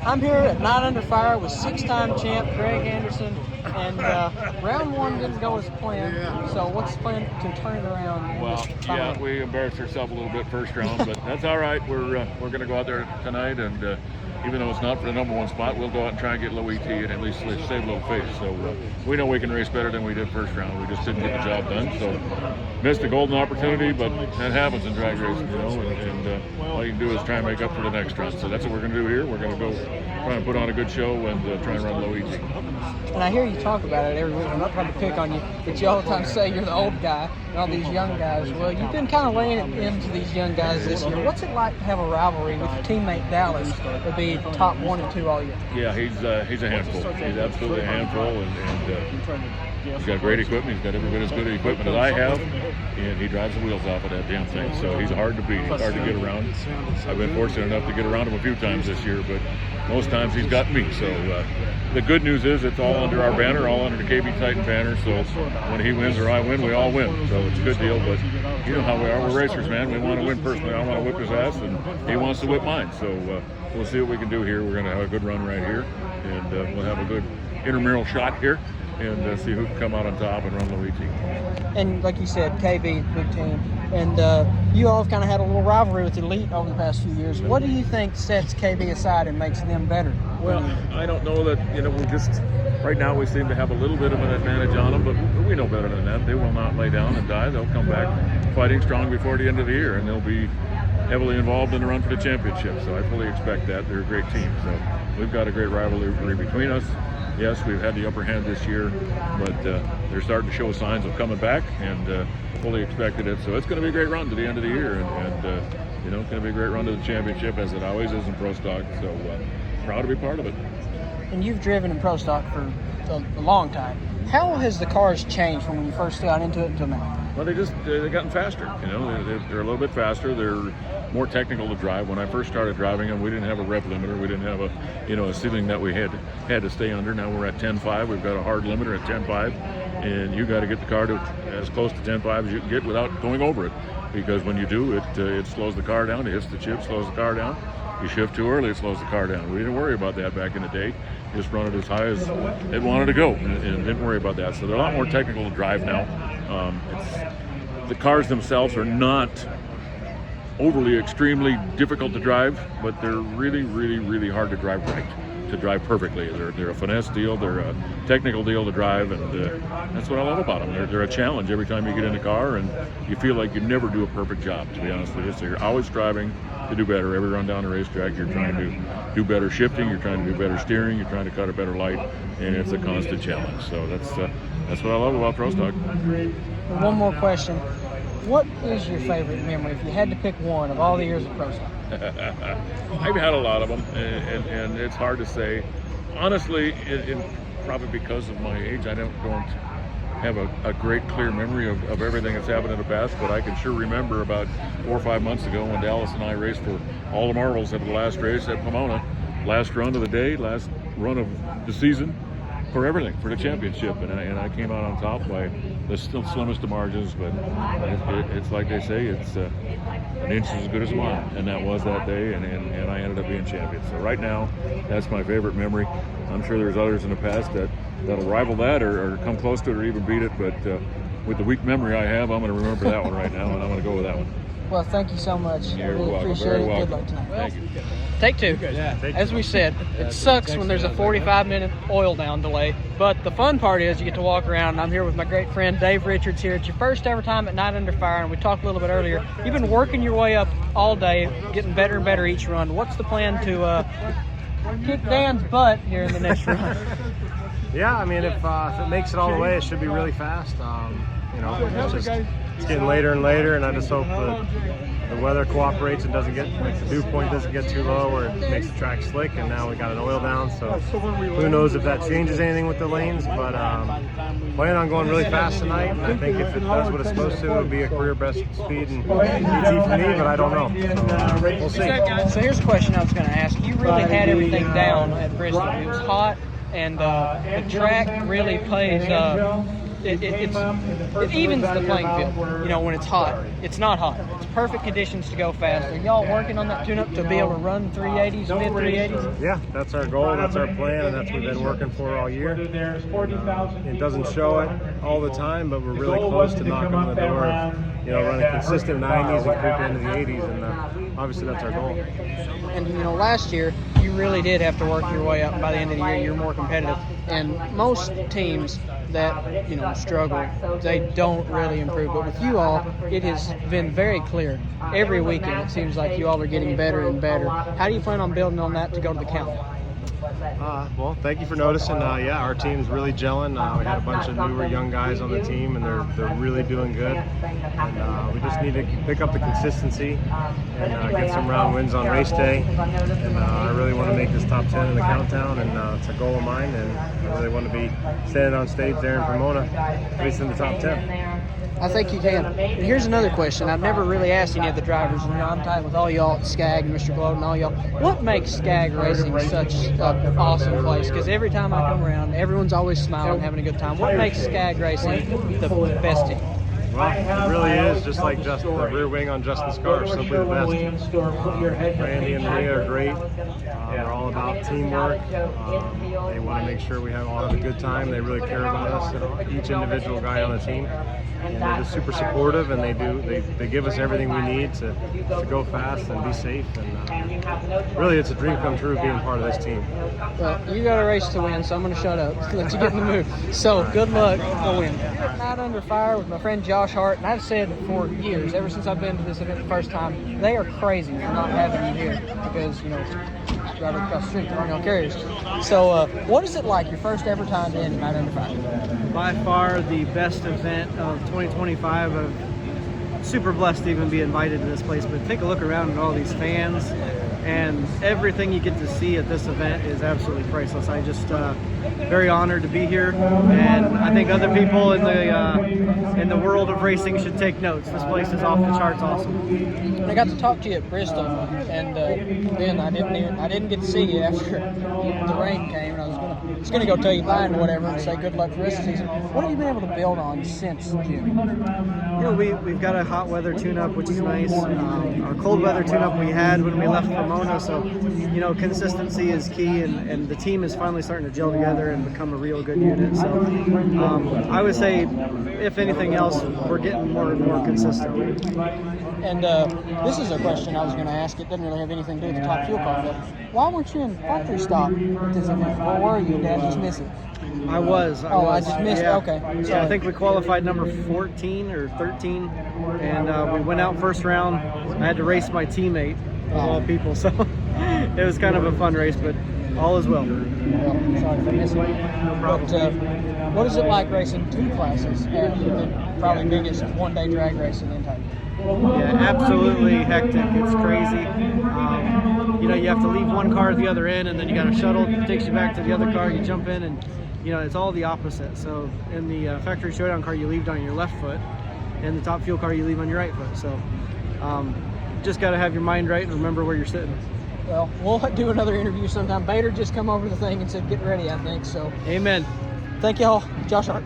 I'm here at Night Under Fire with six-time champ Greg Anderson, and round one didn't go as planned. So what's the plan to turn it around? Well, yeah, we embarrassed ourselves a little bit first round, but that's all right. We're going to go out there tonight, and even though it's not for the number one spot, we'll go out and try and get low ET and at least save a little face. So we know we can race better than we did first round. We just didn't get the job done. So missed a golden opportunity, but that happens in drag racing, you know. And all you can do is try and make up for the next round. So that's what we're going to do here. We're going to go try and put on a good show and try and run low ET. And I hear you talk about it every week. I'm not trying to pick on you, but you all the time say you're the old guy and all these young guys. Well, you've been kind of laying it into these young guys this year. What's it like to have a rivalry with your teammate Dallas to be top 1 and 2 all year? Yeah, he's a handful. He's absolutely a handful, and he's got great equipment. He's got every bit as good equipment as I have, and he drives the wheels off of that damn thing. So he's hard to beat. He's hard to get around. I've been fortunate enough to get around him a few times this year, but most times he's got me. So the good news is it's all under our banner, all under the KB Titan banner. So when he wins or I win, we all win. So it's a good deal. But you know how we are. We're racers, man. We want to win personally. I want to whip his ass, and he wants to whip mine. So we'll see what we can do here. We're going to have a good run right here, and we'll have a good intramural shot here, and see who can come out on top and run low ET. And like you said, KB, big team, and you all have kind of had a little rivalry with Elite over the past few years. What do you think sets KB aside and makes them better? Well, I don't know that, you know, we just, right now we seem to have a little bit of an advantage on them, but we know better than that. They will not lay down and die. They'll come back fighting strong before the end of the year, and they'll be heavily involved in the run for the championship. So I fully expect that. They're a great team. So we've got a great rivalry between us. Yes, we've had the upper hand this year, but they're starting to show signs of coming back, and fully expected it. So it's going to be a great run to the end of the year, and you know, it's going to be a great run to the championship, as it always is in Pro Stock. So proud to be part of it. And you've driven in Pro Stock for a long time. How has the cars changed from when you first got into it until now? Well, they've gotten faster. You know, they're a little bit faster. They're more technical to drive. When I first started driving them, we didn't have a rev limiter. We didn't have a ceiling that we had to stay under. Now we're at 10.5. We've got a hard limiter at 10.5, and you got to get the car to as close to 10.5 as you can get without going over it. Because when you do, it slows the car down. It hits the chip, slows the car down. You shift too early, it slows the car down. We didn't worry about that back in the day. Just run it as high as it wanted to go, and didn't worry about that. So they're a lot more technical to drive now. The cars themselves are not overly extremely difficult to drive, but they're really, really, really hard to drive right, to drive perfectly. They're a finesse deal, they're a technical deal to drive, and that's what I love about them. They're a challenge every time you get in the car, and you feel like you never do a perfect job, to be honest with you. So you're always striving to do better. Every run down the racetrack, you're trying to do better shifting, you're trying to do better steering, you're trying to cut a better light, and it's a constant challenge. So that's what I love about Pro Stock. One more question. What is your favorite memory, if you had to pick one, of all the years of Pro Stock? I've had a lot of them, and it's hard to say. Honestly, probably because of my age, I don't have a great clear memory of everything that's happened in the past, but I can sure remember about 4 or 5 months ago when Dallas and I raced for all the marbles at the last race at Pomona. Last run of the day, last run of the season, for everything, for the championship, and I came out on top by the still slimmest of margins, but it's like they say, it's an inch is as good as a mile, and that was that day, and I ended up being champion. So right now, that's my favorite memory. I'm sure there's others in the past that'll rival that or come close to it or even beat it, but with the weak memory I have, I'm going to remember that one right now, and I'm going to go with that one. Well, thank you so much. You're really welcome. Appreciate Very it. welcome. Good luck tonight. Thank you. Take two. As we said, it sucks when there's a 45-minute oil down delay, but the fun part is you get to walk around, and I'm here with my great friend Dave Richards here. It's your first ever time at Night Under Fire, and we talked a little bit earlier. You've been working your way up all day, getting better and better each run. What's the plan to kick Dan's butt here in the next run? Yeah, I mean, if it makes it all the way, it should be really fast. You know, it's getting later and later, and I just hope that the weather cooperates and doesn't get, like, the dew point doesn't get too low or it makes the track slick, and now we got an oil down, so who knows if that changes anything with the lanes, but plan on going really fast tonight, and I think if it does what it's supposed to, it'll be a career best speed and ET for me, but I don't know. So, we'll see. So here's a question I was going to ask. You really had everything down at Bristol. It was hot, and the track really plays it evens the playing field. You know, when it's hot, it's not hot. It's perfect conditions to go fast. Are y'all working on that tune-up to be able to run 380s, mid 380s? Yeah, that's our goal. That's our plan, and that's what we've been working for all year. It doesn't show it all the time, but we're really close to knocking on the door of, you know, running consistent 90s and creep into the 80s, and obviously that's our goal. And, you know, last year, you really did have to work your way up, and by the end of the year, you're more competitive. And most teams that, you know, struggle, they don't really improve. But with you all, it has been very clear. Every weekend, it seems like you all are getting better and better. How do you plan on building on that to go to the county? Well, thank you for noticing. Yeah, our team's really gelling. We had a bunch of newer young guys on the team, and they're really doing good. And we just need to pick up the consistency and get some round wins on race day. And I really want to make this top 10 in the countdown, and it's a goal of mine. And I really want to be standing on stage there in Pomona, at least in the top 10. I think you can. And here's another question. I've never really asked any of the drivers. You know, I'm tight with all y'all at Skag and Mr. Glow and all y'all. What makes Skag Racing such an awesome place? Because every time I come around, everyone's always smiling, having a good time. What makes Skag Racing the best team? Well, it really is just like the rear wing on Justin's car, simply the best. Randy and Maria are great. They're all about teamwork. They want to make sure we all have a good time. They really care about us and each individual guy on the team. And they're just super supportive, and they give us everything we need to go fast and be safe. And really, it's a dream come true being part of this team. Well, you got a race to win, so I'm going to shut up. Let you get in the mood. So, good luck. Go win. Night Under Fire with my friend Josh Hart, and I've said for years, ever since I've been to this event the first time, they are crazy for not having you here because, you know, it's right across the street, there are no carriers. So, what is it like your first ever time to end Night Under Fire? By far the best event of 2025. I'm super blessed to even be invited to this place, but take a look around at all these fans, and everything you get to see at this event is absolutely priceless. I just very honored to be here, and I think other people in the world of racing should take notes. This place is off the charts awesome. I got to talk to you at Bristol, and then I didn't get to see you after the rain came, and I was gonna go tell you bye and whatever and say good luck for the rest of the season. What have you been able to build on since June? You know, we've got a hot weather tune-up, which is nice. Our cold weather tune-up we had when we left Pomona, so you know, consistency is key, and the team is finally starting to gel together and become a real good unit. So I would say, if anything else, we're getting more and more consistent. And this is a question I was going to ask. It doesn't really have anything to do with the top fuel car, but why weren't you in factory stock at this event? Where were you? Did I just miss it? I was. I just missed it. Okay. Yeah, I think we qualified number 14 or 13, and we went out first round. I had to race my teammate, of all people, so it was kind of a fun race, but all is well. Well, sorry for missing it. No problem. But what is it like racing two classes and the probably biggest one-day drag race in the entire year? Yeah, absolutely hectic. It's crazy. You know, you have to leave one car at the other end, and then you got a shuttle that takes you back to the other car. You jump in, and you know, it's all the opposite. So in the factory showdown car, you leave on your left foot. In the top fuel car, you leave on your right foot. So just got to have your mind right and remember where you're sitting. Well, we'll do another interview sometime. Bader just come over the thing and said, get ready, I think. So, Amen. Thank y'all. Josh Hart.